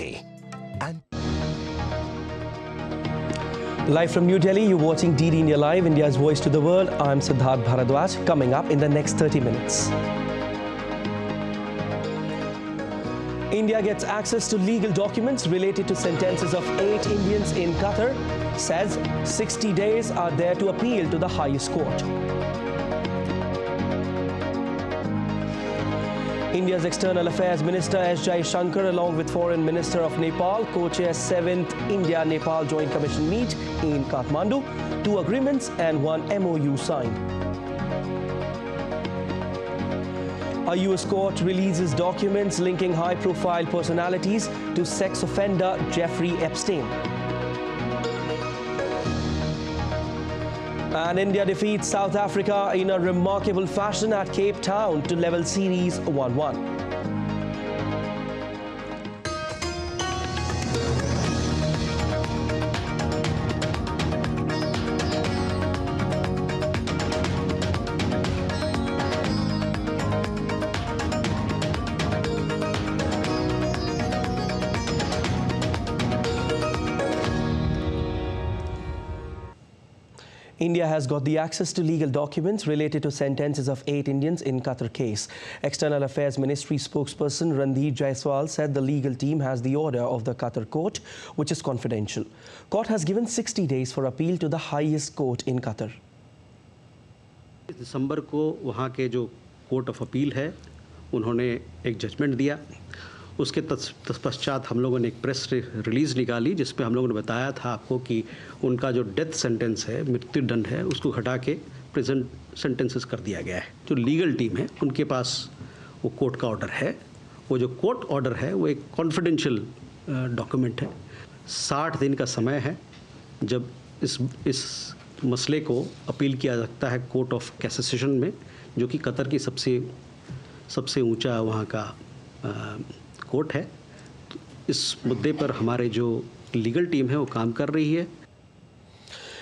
And live from New Delhi, you're watching DD India Live, India's voice to the world. I'm Siddharth Bharadwaj. Coming up in the next 30 minutes. India gets access to legal documents related to sentences of 8 Indians in Qatar. Says 60 days are there to appeal to the highest court. India's External Affairs Minister Jaishankar, along with Foreign Minister of Nepal, co-chair 7th India-Nepal Joint Commission meet in Kathmandu. 2 agreements and 1 MOU signed. A US court releases documents linking high-profile personalities to sex offender Jeffrey Epstein. And India defeats South Africa in a remarkable fashion at Cape Town to level series 1-1. India has got the access to legal documents related to sentences of 8 Indians in Qatar case. External Affairs Ministry spokesperson Randeep Jaiswal said the legal team has the order of the Qatar court, which is confidential. Court has given 60 days for appeal to the highest court in Qatar. दिसंबर को वहाँ के जो court of appeal है उन्होंने एक judgement दिया। उसके तत्पश्चात हम लोगों ने एक प्रेस रिलीज़ निकाली जिसमें हम लोगों ने बताया था आपको कि उनका जो डेथ सेंटेंस है, मृत्युदंड है, उसको हटा के प्रेजेंट सेंटेंसेस कर दिया गया है। जो लीगल टीम है उनके पास वो कोर्ट का ऑर्डर है। वो जो कोर्ट ऑर्डर है वो एक कॉन्फिडेंशियल डॉक्यूमेंट है। 60 दिन का समय है जब इस मसले को अपील किया सकता है कोर्ट ऑफ कैसेशन में, जो कि कतर की सबसे ऊंचा वहाँ का कोर्ट है। इस मुद्दे पर हमारे जो लीगल टीम है वो काम कर रही है।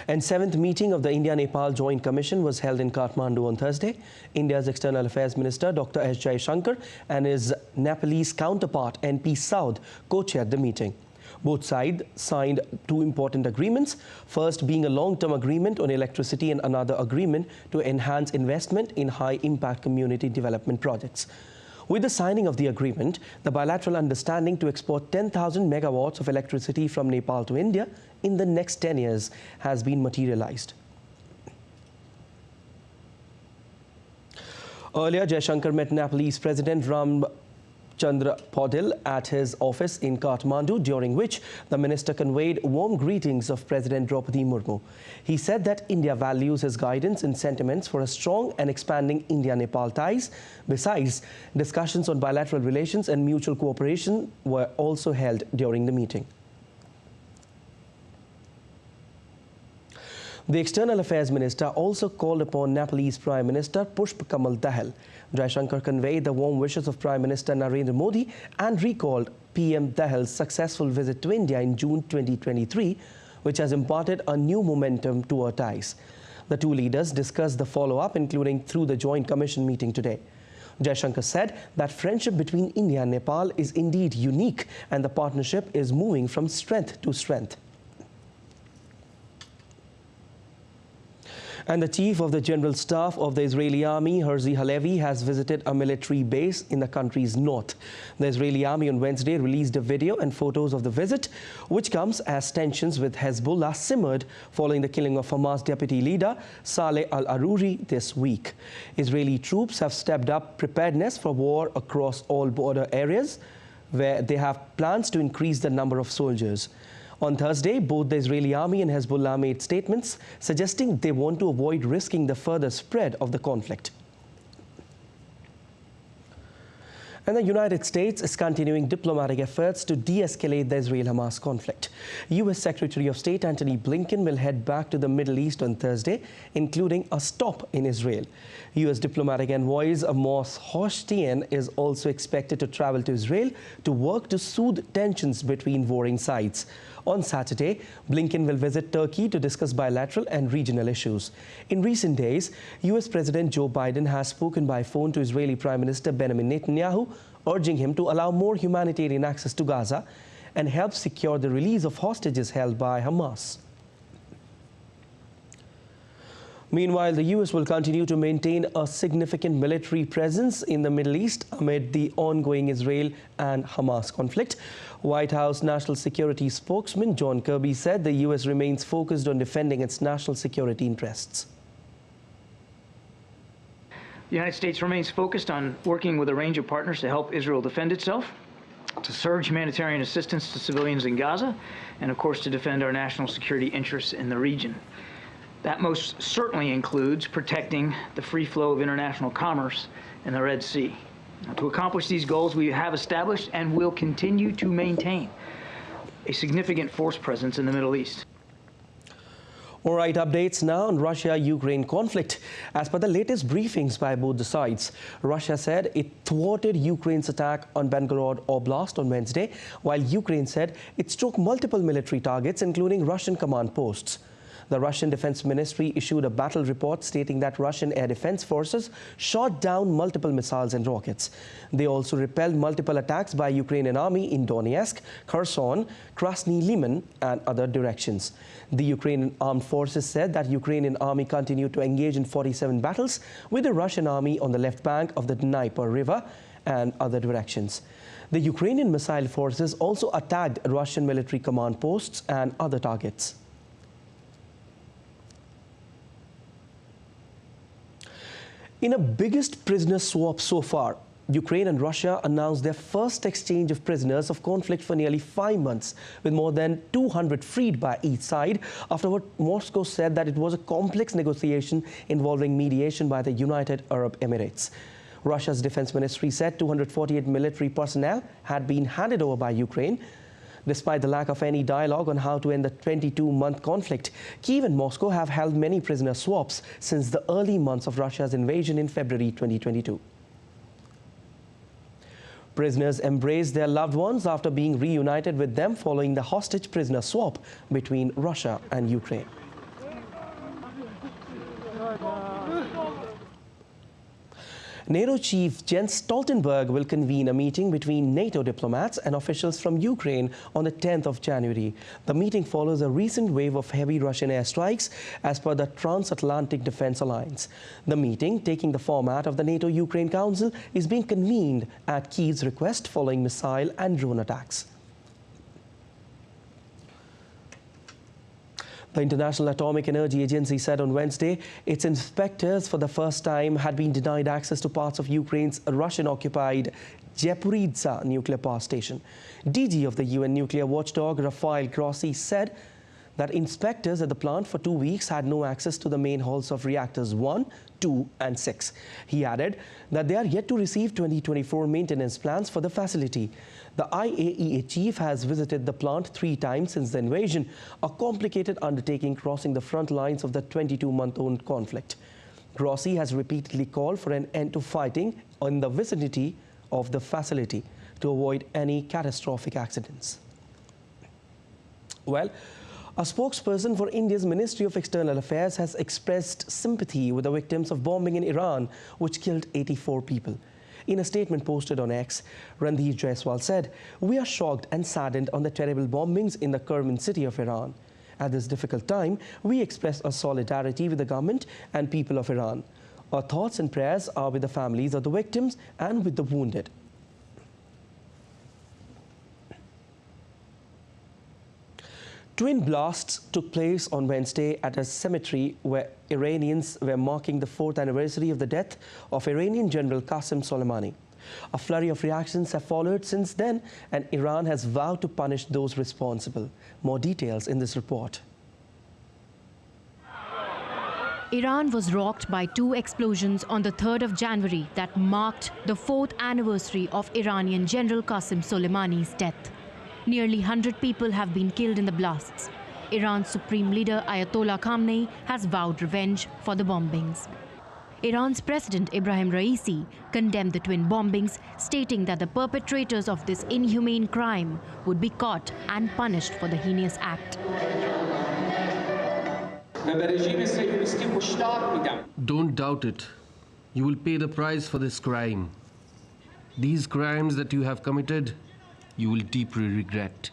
And 7th meeting of the India-Nepal Joint Commission was held in Kathmandu on Thursday. India's External Affairs Minister Dr. Jaishankar and his Nepalese counterpart NP Saud co-chaired the meeting. Both sides signed 2 important agreements, first being a long-term agreement on electricity and another agreement to enhance investment in high-impact community development projects. With the signing of the agreement, the bilateral understanding to export 10,000 megawatts of electricity from Nepal to India in the next 10 years has been materialized. Earlier, Jaishankar met Nepalese President Chandra Paudil at his office in Kathmandu, during which the minister conveyed warm greetings of President Draupadi Murmu. He said that India values his guidance and sentiments for a strong and expanding India-Nepal ties. Besides, discussions on bilateral relations and mutual cooperation were also held during the meeting. The External Affairs Minister also called upon Nepalese Prime Minister Pushp Kamal Dahal. Jaishankar conveyed the warm wishes of Prime Minister Narendra Modi and recalled PM Dahal's successful visit to India in June 2023, which has imparted a new momentum to our ties. The 2 leaders discussed the follow-up, including through the Joint Commission meeting today. Jaishankar said that friendship between India and Nepal is indeed unique and the partnership is moving from strength to strength. And the chief of the General Staff of the Israeli Army, Herzi Halevi, has visited a military base in the country's north. The Israeli Army on Wednesday released a video and photos of the visit, which comes as tensions with Hezbollah simmered following the killing of Hamas deputy leader Saleh al-Aruri this week. Israeli troops have stepped up preparedness for war across all border areas, where they have plans to increase the number of soldiers. On Thursday, both the Israeli army and Hezbollah made statements suggesting they want to avoid risking the further spread of the conflict. And the United States is continuing diplomatic efforts to de-escalate the Israel-Hamas conflict. U.S. Secretary of State Antony Blinken will head back to the Middle East on Thursday, including a stop in Israel. U.S. diplomatic envoy Amos Hochstein is also expected to travel to Israel to work to soothe tensions between warring sides. On Saturday, Blinken will visit Turkey to discuss bilateral and regional issues. In recent days, U.S. President Joe Biden has spoken by phone to Israeli Prime Minister Benjamin Netanyahu, urging him to allow more humanitarian access to Gaza and help secure the release of hostages held by Hamas. Meanwhile, the U.S. will continue to maintain a significant military presence in the Middle East amid the ongoing Israel and Hamas conflict. White House National Security spokesman John Kirby said the U.S. remains focused on defending its national security interests. The United States remains focused on working with a range of partners to help Israel defend itself, to surge humanitarian assistance to civilians in Gaza, and of course to defend our national security interests in the region. That most certainly includes protecting the free flow of international commerce in the Red Sea. Now, to accomplish these goals, we have established and will continue to maintain a significant force presence in the Middle East. All right, updates now on Russia-Ukraine conflict. As per the latest briefings by both the sides, Russia said it thwarted Ukraine's attack on Belgorod Oblast on Wednesday, while Ukraine said it struck multiple military targets, including Russian command posts. The Russian Defense Ministry issued a battle report stating that Russian air defense forces shot down multiple missiles and rockets. They also repelled multiple attacks by Ukrainian army in Donetsk, Kherson, Krasny Liman and other directions. The Ukrainian armed forces said that Ukrainian army continued to engage in 47 battles with the Russian army on the left bank of the Dnieper River and other directions. The Ukrainian missile forces also attacked Russian military command posts and other targets. In a biggest prisoner swap so far, Ukraine and Russia announced their first exchange of prisoners of conflict for nearly 5 months, with more than 200 freed by each side, after what Moscow said that it was a complex negotiation involving mediation by the United Arab Emirates. Russia's defense ministry said 248 military personnel had been handed over by Ukraine. Despite the lack of any dialogue on how to end the 22-month conflict, Kyiv and Moscow have held many prisoner swaps since the early months of Russia's invasion in February 2022. Prisoners embraced their loved ones after being reunited with them following the hostage prisoner swap between Russia and Ukraine. NATO chief Jens Stoltenberg will convene a meeting between NATO diplomats and officials from Ukraine on the 10th of January. The meeting follows a recent wave of heavy Russian airstrikes as per the Transatlantic Defense Alliance. The meeting, taking the format of the NATO-Ukraine Council, is being convened at Kyiv's request following missile and drone attacks. The International Atomic Energy Agency said on Wednesday its inspectors for the first time had been denied access to parts of Ukraine's Russian-occupied Zaporizhzhia nuclear power station. DG of the UN nuclear watchdog Rafael Grossi said that inspectors at the plant for 2 weeks had no access to the main halls of reactors 1, 2 and 6. He added that they are yet to receive 2024 maintenance plans for the facility. The IAEA chief has visited the plant 3 times since the invasion, a complicated undertaking crossing the front lines of the 22-month-old conflict. Grossi has repeatedly called for an end to fighting in the vicinity of the facility to avoid any catastrophic accidents. Well, a spokesperson for India's Ministry of External Affairs has expressed sympathy with the victims of bombing in Iran, which killed 84 people. In a statement posted on X, Ranveer Jaiswal said, "We are shocked and saddened on the terrible bombings in the Kerman city of Iran. At this difficult time, we express our solidarity with the government and people of Iran. Our thoughts and prayers are with the families of the victims and with the wounded." Twin blasts took place on Wednesday at a cemetery where Iranians were marking the 4th anniversary of the death of Iranian General Qasem Soleimani. A flurry of reactions have followed since then, and Iran has vowed to punish those responsible. More details in this report. Iran was rocked by 2 explosions on the 3rd of January that marked the 4th anniversary of Iranian General Qasem Soleimani's death. Nearly 100 people have been killed in the blasts. Iran's supreme leader Ayatollah Khamenei has vowed revenge for the bombings. Iran's President Ibrahim Raisi condemned the twin bombings, stating that the perpetrators of this inhumane crime would be caught and punished for the heinous act. Don't doubt it. You will pay the price for this crime. These crimes that you have committed, you will deeply regret.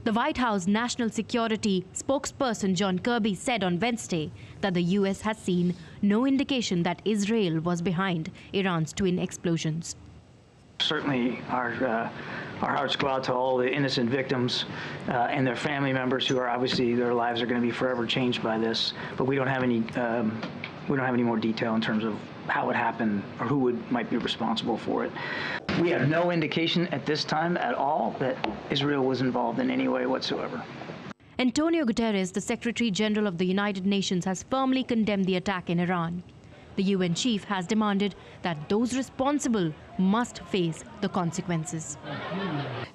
The White House National Security spokesperson John Kirby said on Wednesday that the U.S. has seen no indication that Israel was behind Iran's twin explosions. Certainly, our hearts go out to all the innocent victims and their family members who are obviously, their lives are going to be forever changed by this. But we don't have any more detail in terms of how it happened or who might be responsible for it. We have no indication at this time at all that Israel was involved in any way whatsoever. Antonio Guterres, the Secretary General of the United Nations, has firmly condemned the attack in Iran. The UN chief has demanded that those responsible must face the consequences.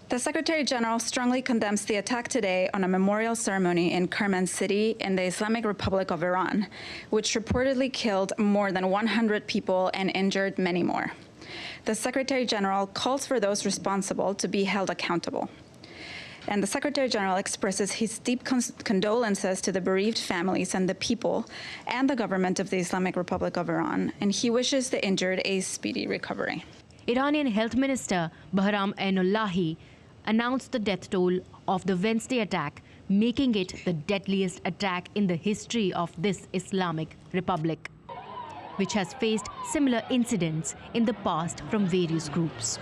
The Secretary General strongly condemns the attack today on a memorial ceremony in Kerman City in the Islamic Republic of Iran, which reportedly killed more than 100 people and injured many more. The Secretary General calls for those responsible to be held accountable. And the Secretary General expresses his deep condolences to the bereaved families and the people and the government of the Islamic Republic of Iran, and he wishes the injured a speedy recovery. Iranian Health Minister Bahram Ainullahi announced the death toll of the Wednesday attack, making it the deadliest attack in the history of this Islamic Republic, which has faced similar incidents in the past from various groups.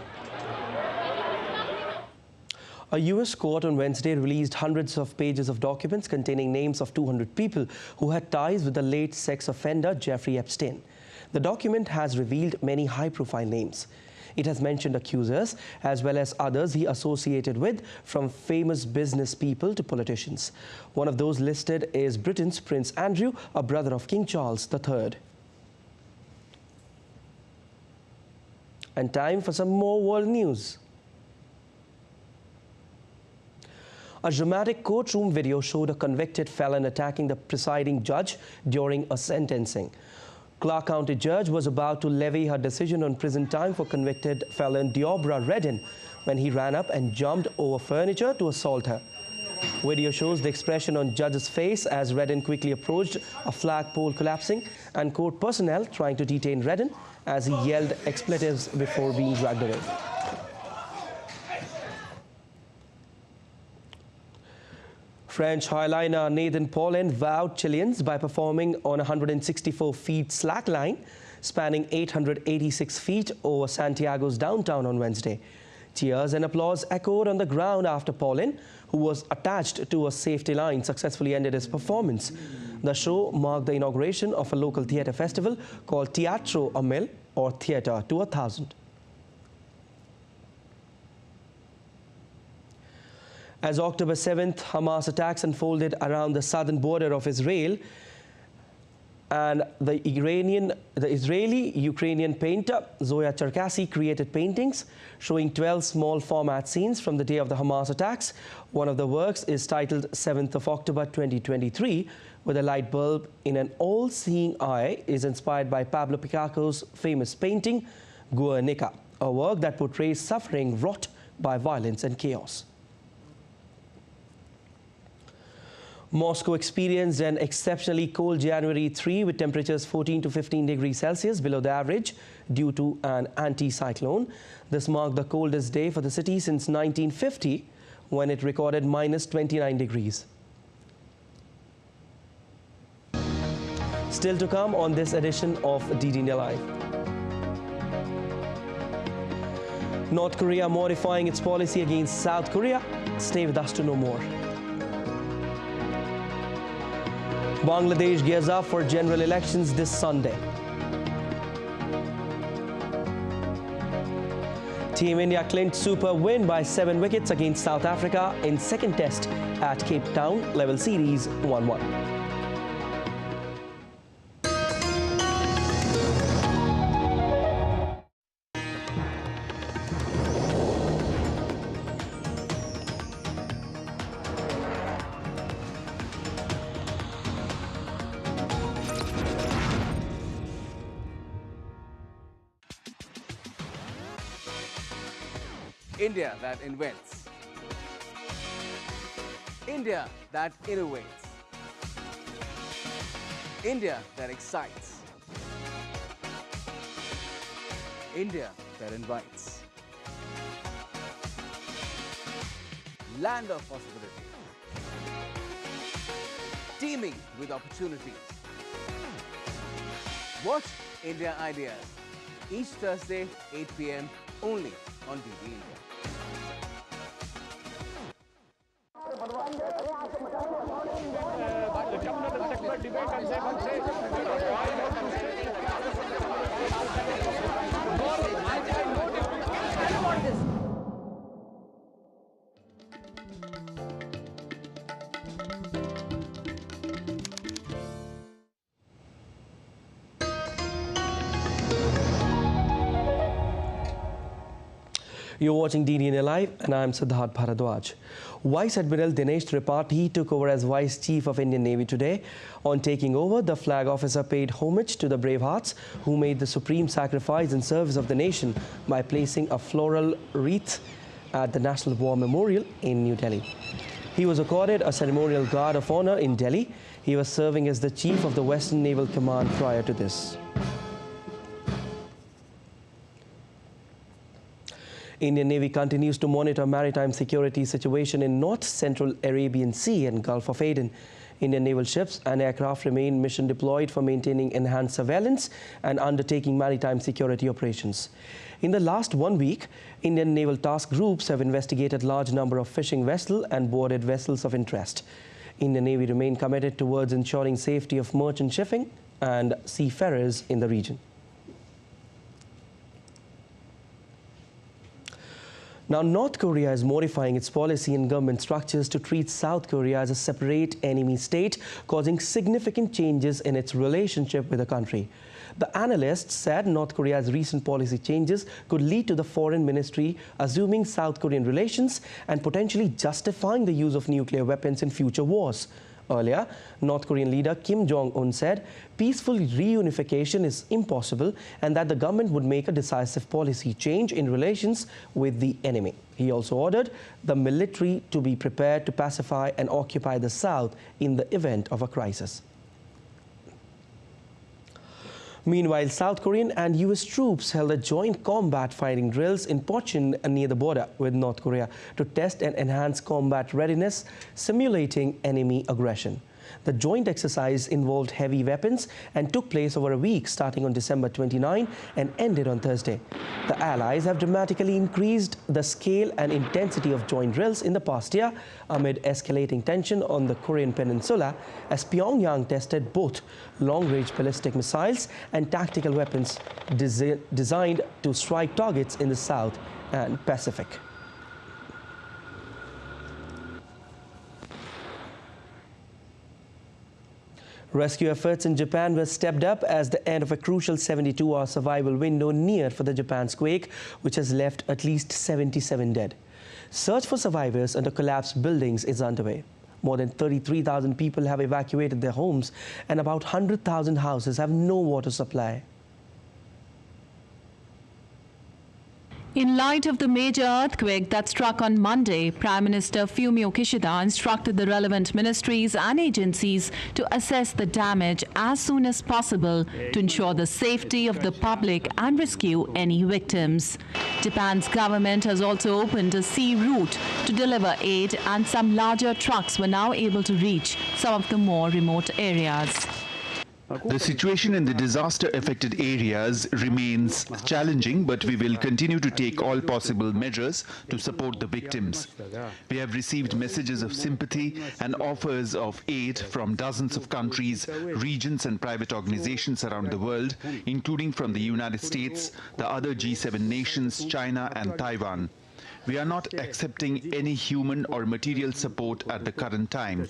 A U.S. court on Wednesday released hundreds of pages of documents containing names of 200 people who had ties with the late sex offender Jeffrey Epstein. The document has revealed many high-profile names. It has mentioned accusers as well as others he associated with, from famous business people to politicians. One of those listed is Britain's Prince Andrew, a brother of King Charles III. And time for some more world news. A dramatic courtroom video showed a convicted felon attacking the presiding judge during a sentencing. Clark County judge was about to levy her decision on prison time for convicted felon Deobra Redden when he ran up and jumped over furniture to assault her. Video shows the expression on judge's face as Redden quickly approached a flagpole collapsing and court personnel trying to detain Redden as he yelled expletives before being dragged away. French highliner Nathan Paulin wowed Chileans by performing on a 164-feet slackline spanning 886 feet over Santiago's downtown on Wednesday. Cheers and applause echoed on the ground after Paulin, who was attached to a safety line, successfully ended his performance. The show marked the inauguration of a local theatre festival called Teatro a Mil, or Theatre to 1,000. As October 7th Hamas attacks unfolded around the southern border of Israel, and the Israeli-Ukrainian painter Zoya Cherkasy created paintings showing 12 small format scenes from the day of the Hamas attacks. One of the works is titled 7th of October 2023, with a light bulb in an all-seeing eye, is inspired by Pablo Picasso's famous painting Guernica, a work that portrays suffering wrought by violence and chaos. Moscow experienced an exceptionally cold January 3 with temperatures 14 to 15 degrees Celsius below the average due to an anti-cyclone. This marked the coldest day for the city since 1950, when it recorded minus 29 degrees. Still to come on this edition of DD Live. North Korea modifying its policy against South Korea. Stay with us to know more. Bangladesh gears up for general elections this Sunday. Team India clinched super win by 7 wickets against South Africa in second test at Cape Town, level series 1-1. India that invents. India that innovates. India that excites. India that invites. land of possibilities. Teeming with opportunities. Watch India Ideas each Thursday, 8 p.m. only on DD India. You're watching DD Live and I'm Siddharth Bharadwaj. Vice Admiral Dinesh Tripathi took over as Vice Chief of Indian Navy today. On taking over, the flag officer paid homage to the brave hearts who made the supreme sacrifice in service of the nation by placing a floral wreath at the National War Memorial in New Delhi. He was accorded a ceremonial guard of honor in Delhi. He was serving as the Chief of the Western Naval Command prior to this. Indian Navy continues to monitor maritime security situation in North Central Arabian Sea and Gulf of Aden. Indian naval ships and aircraft remain mission deployed for maintaining enhanced surveillance and undertaking maritime security operations. In the last 1 week, Indian naval task groups have investigated large number of fishing vessels and boarded vessels of interest. Indian Navy remain committed towards ensuring safety of merchant shipping and seafarers in the region. Now, North Korea is modifying its policy and government structures to treat South Korea as a separate enemy state, causing significant changes in its relationship with the country. The analysts said North Korea's recent policy changes could lead to the foreign ministry assuming South Korean relations and potentially justifying the use of nuclear weapons in future wars. Earlier, North Korean leader Kim Jong-un said peaceful reunification is impossible and that the government would make a decisive policy change in relations with the enemy. He also ordered the military to be prepared to pacify and occupy the South in the event of a crisis. Meanwhile, South Korean and US troops held a joint combat fighting drills in Pochin near the border with North Korea to test and enhance combat readiness, simulating enemy aggression. The joint exercise involved heavy weapons and took place over a week starting on December 29 and ended on Thursday. The allies have dramatically increased the scale and intensity of joint drills in the past year amid escalating tension on the Korean peninsula as Pyongyang tested both long-range ballistic missiles and tactical weapons designed to strike targets in the South and Pacific. Rescue efforts in Japan were stepped up as the end of a crucial 72-hour survival window neared for the Japan's quake, which has left at least 77 dead. Search for survivors under collapsed buildings is underway. More than 33,000 people have evacuated their homes and about 100,000 houses have no water supply. In light of the major earthquake that struck on Monday, Prime Minister Fumio Kishida instructed the relevant ministries and agencies to assess the damage as soon as possible to ensure the safety of the public and rescue any victims. Japan's government has also opened a sea route to deliver aid, and some larger trucks were now able to reach some of the more remote areas. The situation in the disaster-affected areas remains challenging, but we will continue to take all possible measures to support the victims. We have received messages of sympathy and offers of aid from dozens of countries, regions and private organizations around the world, including from the United States, the other G7 nations, China and Taiwan. We are not accepting any human or material support at the current time.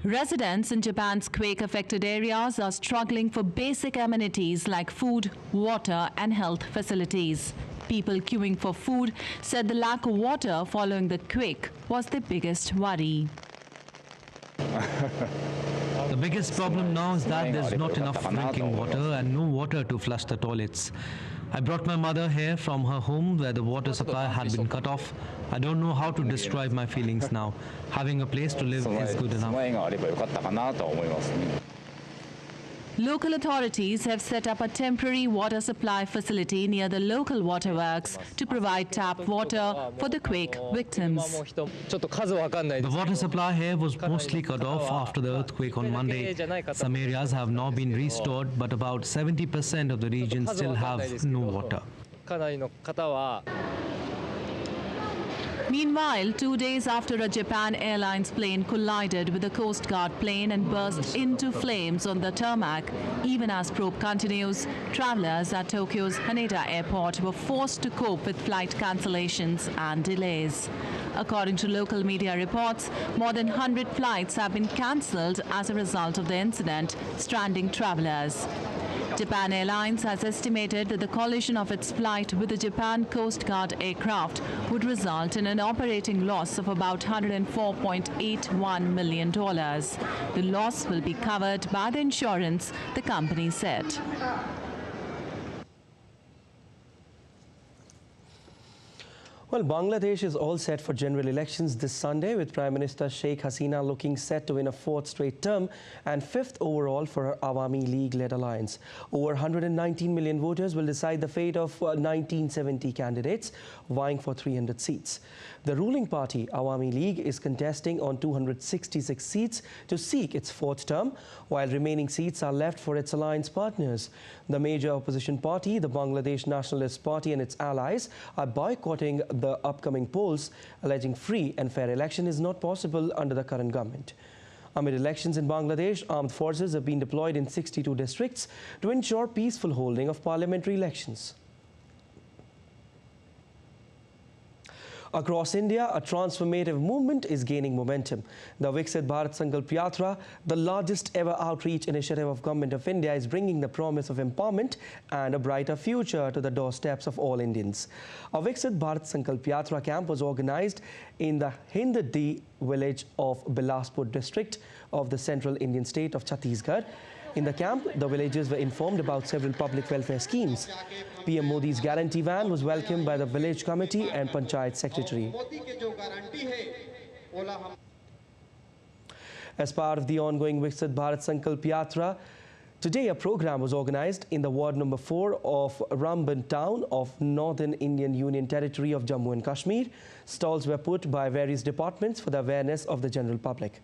Residents in Japan's quake-affected areas are struggling for basic amenities like food, water and health facilities. People queuing for food said the lack of water following the quake was their biggest worry. The biggest problem now is that there's not enough drinking water and no water to flush the toilets. I brought my mother here from her home where the water supply had been cut off. I don't know how to describe my feelings now. Having a place to live is good enough. Local authorities have set up a temporary water supply facility near the local waterworks to provide tap water for the quake victims. The water supply here was mostly cut off after the earthquake on Monday. Some areas have now been restored, but about 70% of the region still have no water. Meanwhile, 2 days after a Japan Airlines plane collided with a Coast Guard plane and burst into flames on the tarmac, even as probe continues, travelers at Tokyo's Haneda Airport were forced to cope with flight cancellations and delays. According to local media reports, more than 100 flights have been cancelled as a result of the incident, stranding travelers. Japan Airlines has estimated that the collision of its flight with the Japan Coast Guard aircraft would result in an operating loss of about $104.81 million. The loss will be covered by the insurance, the company said. Well, Bangladesh is all set for general elections this Sunday, with Prime Minister Sheikh Hasina looking set to win a fourth straight term and fifth overall for her Awami League-led alliance. Over 119 million voters will decide the fate of 1970 candidates vying for 300 seats. The ruling party, Awami League, is contesting on 266 seats to seek its fourth term, while remaining seats are left for its alliance partners. The major opposition party, the Bangladesh Nationalist Party, and its allies are boycotting the upcoming polls, alleging free and fair election is not possible under the current government. Amid elections in Bangladesh, armed forces have been deployed in 62 districts to ensure peaceful holding of parliamentary elections. Across India, a transformative movement is gaining momentum. The Viksit Bharat Sankalp Yatra, the largest ever outreach initiative of Government of India, is bringing the promise of empowerment and a brighter future to the doorsteps of all Indians. A Viksit Bharat Sankalp Yatra camp was organized in the Hindadi village of Bilaspur district of the central Indian state of Chhattisgarh. In the camp, the villagers were informed about several public welfare schemes. PM Modi's guarantee van was welcomed by the village committee and Panchayat secretary. As part of the ongoing Viksit Bharat Sankalp Yatra, today a program was organized in the ward number 4 of Ramban town of Northern Indian Union Territory of Jammu and Kashmir. Stalls were put by various departments for the awareness of the general public.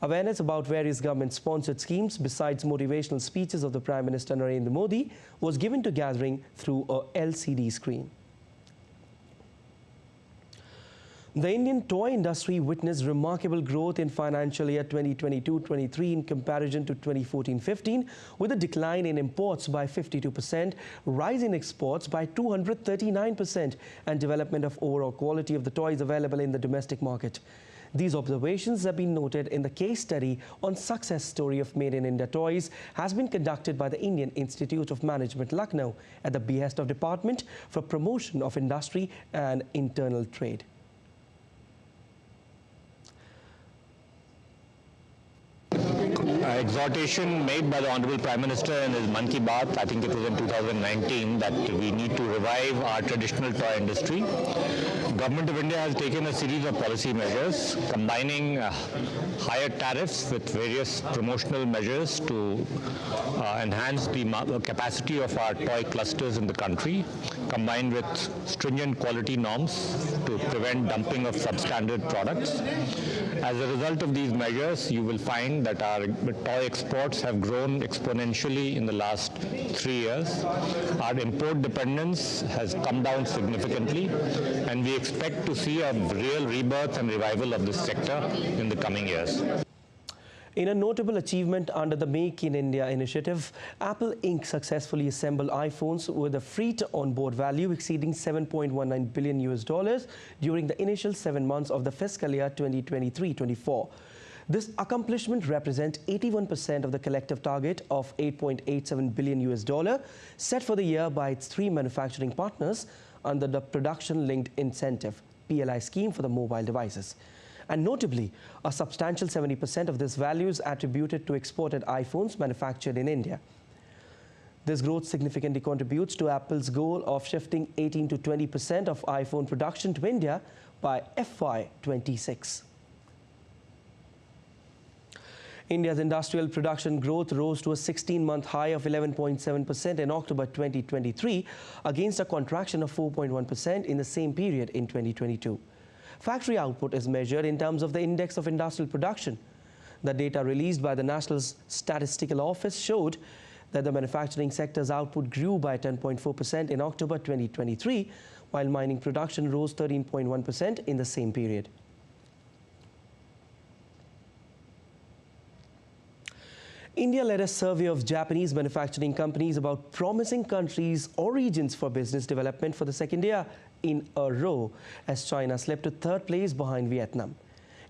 Awareness about various government-sponsored schemes, besides motivational speeches of the Prime Minister Narendra Modi, was given to gathering through a LCD screen. The Indian toy industry witnessed remarkable growth in financial year 2022-23 in comparison to 2014-15, with a decline in imports by 52%, rise in exports by 239%, and development of overall quality of the toys available in the domestic market. These observations have been noted in the case study on success story of Made in India toys has been conducted by the Indian Institute of Management, Lucknow, at the behest of Department for Promotion of Industry and Internal Trade. Exhortation made by the Honorable Prime Minister in his Mann Ki Baat, I think it was in 2019, that we need to revive our traditional toy industry. Government of India has taken a series of policy measures combining higher tariffs with various promotional measures to enhance the capacity of our toy clusters in the country, combined with stringent quality norms to prevent dumping of substandard products. As a result of these measures, you will find that our toy exports have grown exponentially in the last 3 years. Our import dependence has come down significantly, and we expect to see a real rebirth and revival of this sector in the coming years. In a notable achievement under the Make in India initiative, Apple Inc. successfully assembled iPhones with a free-to-onboard value exceeding $7.19 billion during the initial 7 months of the fiscal year 2023-24. This accomplishment represents 81% of the collective target of $8.87 billion set for the year by its 3 manufacturing partners under the Production-Linked Incentive (PLI) scheme for the mobile devices. And notably, a substantial 70% of this value is attributed to exported iPhones manufactured in India. This growth significantly contributes to Apple's goal of shifting 18 to 20% of iPhone production to India by FY26. India's industrial production growth rose to a 16-month high of 11.7% in October 2023 against a contraction of 4.1% in the same period in 2022. Factory output is measured in terms of the index of industrial production. The data released by the National Statistical Office showed that the manufacturing sector's output grew by 10.4% in October 2023, while mining production rose 13.1% in the same period. India led a survey of Japanese manufacturing companies about promising countries or regions for business development for the second year in a row, as China slipped to third place behind Vietnam.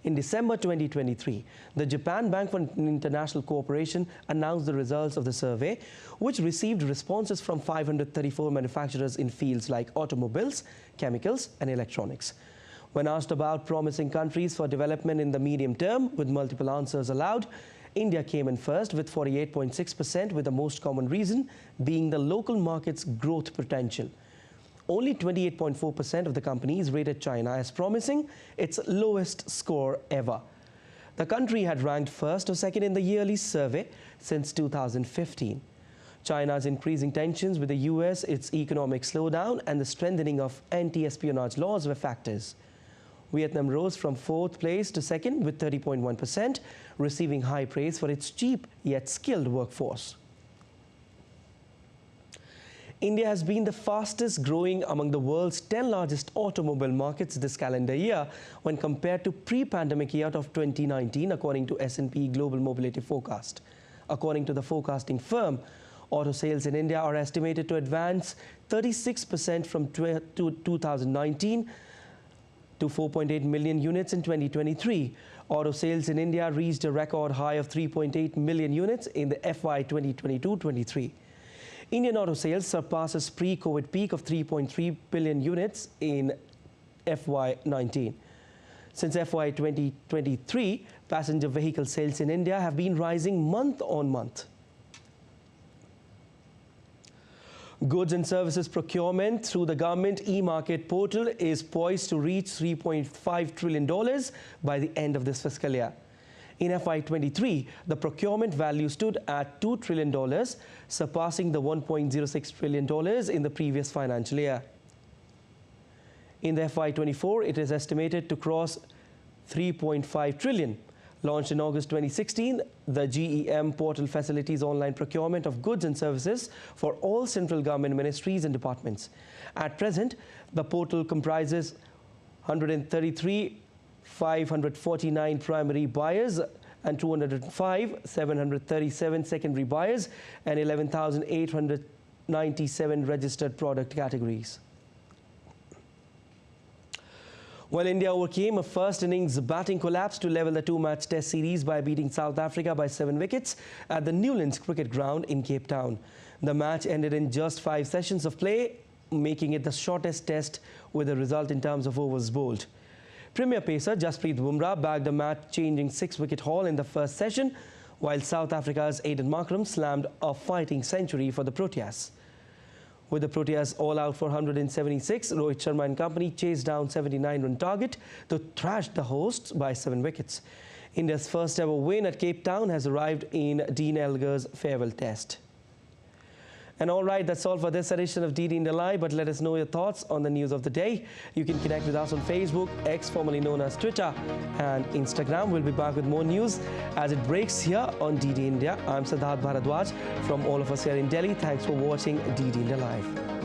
In December 2023, the Japan Bank for International Cooperation announced the results of the survey, which received responses from 534 manufacturers in fields like automobiles, chemicals, and electronics. When asked about promising countries for development in the medium term, with multiple answers allowed, India came in first with 48.6%, with the most common reason being the local market's growth potential. Only 28.4% of the companies rated China as promising, its lowest score ever. The country had ranked first or second in the yearly survey since 2015. China's increasing tensions with the US, its economic slowdown, and the strengthening of anti-espionage laws were factors. Vietnam rose from fourth place to second with 30.1%, receiving high praise for its cheap yet skilled workforce. India has been the fastest growing among the world's 10 largest automobile markets this calendar year when compared to pre-pandemic year of 2019, according to S&P Global Mobility Forecast. According to the forecasting firm, auto sales in India are estimated to advance 36% from 2019 to 4.8 million units in 2023. Auto sales in India reached a record high of 3.8 million units in the FY 2022-23. Indian auto sales surpasses pre-COVID peak of 3.3 billion units in FY19. Since FY 2023, passenger vehicle sales in India have been rising month on month. Goods and services procurement through the government e-market portal is poised to reach $3.5 trillion by the end of this fiscal year. In FY23, the procurement value stood at $2 trillion, surpassing the $1.06 trillion in the previous financial year. In the FY24, it is estimated to cross $3.5 trillion. Launched in August 2016, the GEM portal facilitates online procurement of goods and services for all central government ministries and departments. At present, the portal comprises 133,549 primary buyers and 205,737 secondary buyers and 11,897 registered product categories. While India overcame a first innings batting collapse to level the two-match test series by beating South Africa by 7 wickets at the Newlands Cricket Ground in Cape Town. The match ended in just 5 sessions of play, making it the shortest test with a result in terms of overs bowled. Premier pacer Jasprit Bumrah bagged a match-changing 6-wicket haul in the first session, while South Africa's Aiden Markram slammed a fighting century for the Proteas. With the Proteas all out for 176, Rohit Sharma and company chased down 79-run target to thrash the hosts by 7 wickets. India's first ever win at Cape Town has arrived in Dean Elgar's farewell test. And all right, that's all for this edition of DD India Live, but let us know your thoughts on the news of the day. You can connect with us on Facebook, X formerly known as Twitter, and Instagram. We'll be back with more news as it breaks here on DD India. I'm Siddharth Bharadwaj from all of us here in Delhi. Thanks for watching DD India Live.